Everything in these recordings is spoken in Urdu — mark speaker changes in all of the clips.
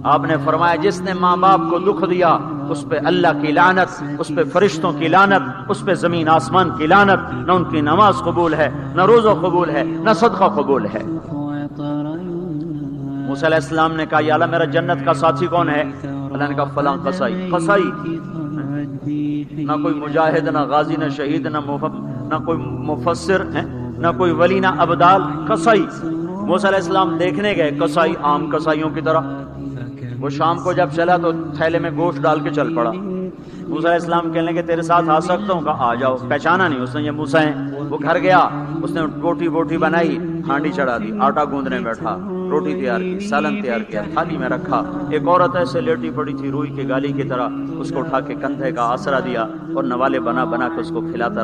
Speaker 1: آپ نے فرمایا جس نے ماں باپ کو دکھ دیا اس پہ اللہ کی لعنت، اس پہ فرشتوں کی لعنت، اس پہ زمین آسمان کی لعنت، نہ ان کی نماز قبول ہے، نہ روزہ قبول ہے، نہ صدقہ قبول ہے۔ موسیٰ علیہ السلام نے کہا یا اللہ میرا جنت کا ساتھی کون ہے؟ اللہ نے کہا فلاں قصائی۔ قصائی نہ کوئی مجاہد، نہ غازی، نہ شہید، نہ کوئی مفسر، نہ کوئی ولی، نہ ابدال، قصائی۔ موسیٰ علیہ السلام دیکھنے گئے، قصائی عام قصائیوں کی طرح۔ وہ شام کو جب چلا تو تھیلے میں گوشت ڈال کے چل پڑا۔ موسیٰ علیہ السلام کہنے لگے تیرے ساتھ آ سکتا ہوں؟ کہا آ جاؤ۔ پہچانا نہیں اس نے یہ موسیٰ ہیں۔ وہ گھر گیا، اس نے روٹی بنائی، ہانڈی چڑھا دی، آٹا گوندنے بیٹھا، روٹی تیار کی، سالن تیار کیا، تھالی میں رکھا۔ ایک عورت ایسے لیٹی پڑی تھی روئی کے گالی کی طرح، اس کو اٹھا کے کندھے کا آسرا دیا اور نوالے بنا کے اس کو کھلاتا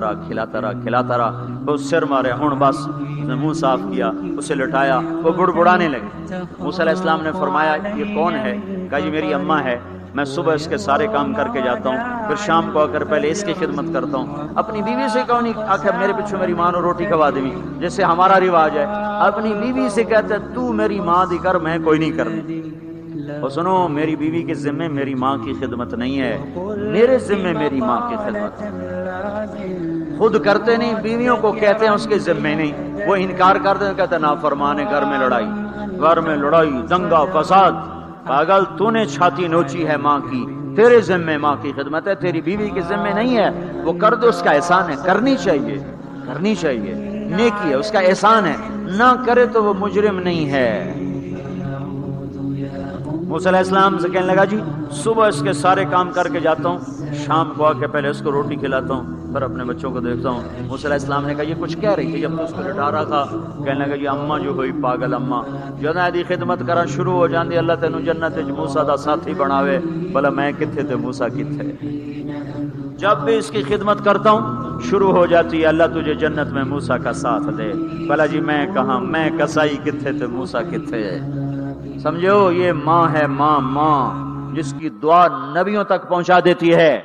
Speaker 1: رہا۔ وہ سر مارے، ہن بس اس نے منہ صاف کیا، اسے لٹایا، وہ بڑبڑانے لگے۔ موسیٰ علیہ السلام نے فرمایا یہ کون ہے؟ کہا یہ میری اماں ہے، میں صبح اس کے سارے کام کر کے جاتا ہوں، پھر شام کو آ کر پہلے اس کی خدمت کرتا ہوں۔ اپنی بیوی سے کہو نہیں آخر میرے پیچھے میری ماں نے روٹی کھوا دی، جیسے ہمارا رواج ہے۔ اپنی بیوی سے کہتے تو میری ماں دی کر، میں کوئی نہیں کرنی۔ اور سنو میری بیوی کے ذمے میری ماں کی خدمت نہیں ہے، میرے ذمے میری ماں کی خدمت ہے۔ خود کرتے نہیں، بیویوں کو کہتے ہیں اس کے ذمے نہیں، وہ انکار کرتے ہیں، کہتے ہیں نافرمان ہے، گھر میں لڑائی، دنگا فساد۔ پاگل تو نے چھاتی نوچی ہے ماں کی، تیرے ذمے ماں کی خدمت ہے، تیری بیوی کے ذمے نہیں ہے۔ وہ کر دے اس کا احسان ہے، کرنی چاہیے، نیکی ہے، اس کا احسان ہے، نہ کرے تو وہ مجرم نہیں ہے۔ موسیٰ علیہ السلام سے کہنے لگا جی صبح اس کے سارے کام کر کے جاتا ہوں، شام کو آ کے پہلے اس کو روٹی کھلاتا ہوں، پھر اپنے بچوں کو دیکھتا ہوں۔ موسیٰ علیہ السلام نے کہا یہ کچھ کہہ رہی تھی جب تو اس کو لٹا رہا تھا؟ کہنے لگا یہ اماں جو ہوئی پاگل اماں جدوں دی خدمت کرنا شروع ہو جاندی، اللہ تینوں جنت وچ موسیٰ دا ساتھی بناوے۔ بھلا میں کتھے تے موسیٰ کتھے؟ جب بھی اس کی خدمت کرتا ہوں شروع ہو جاتی ہے اللہ تجھے جنت میں موسیٰ کا ساتھ دے۔ بھلا جی میں کہاں، میں کسائی کتھے تے موسیٰ کتھے؟ سمجھو یہ ماں ہے، ماں جس کی دعا نبیوں تک پہنچا دیتی ہے۔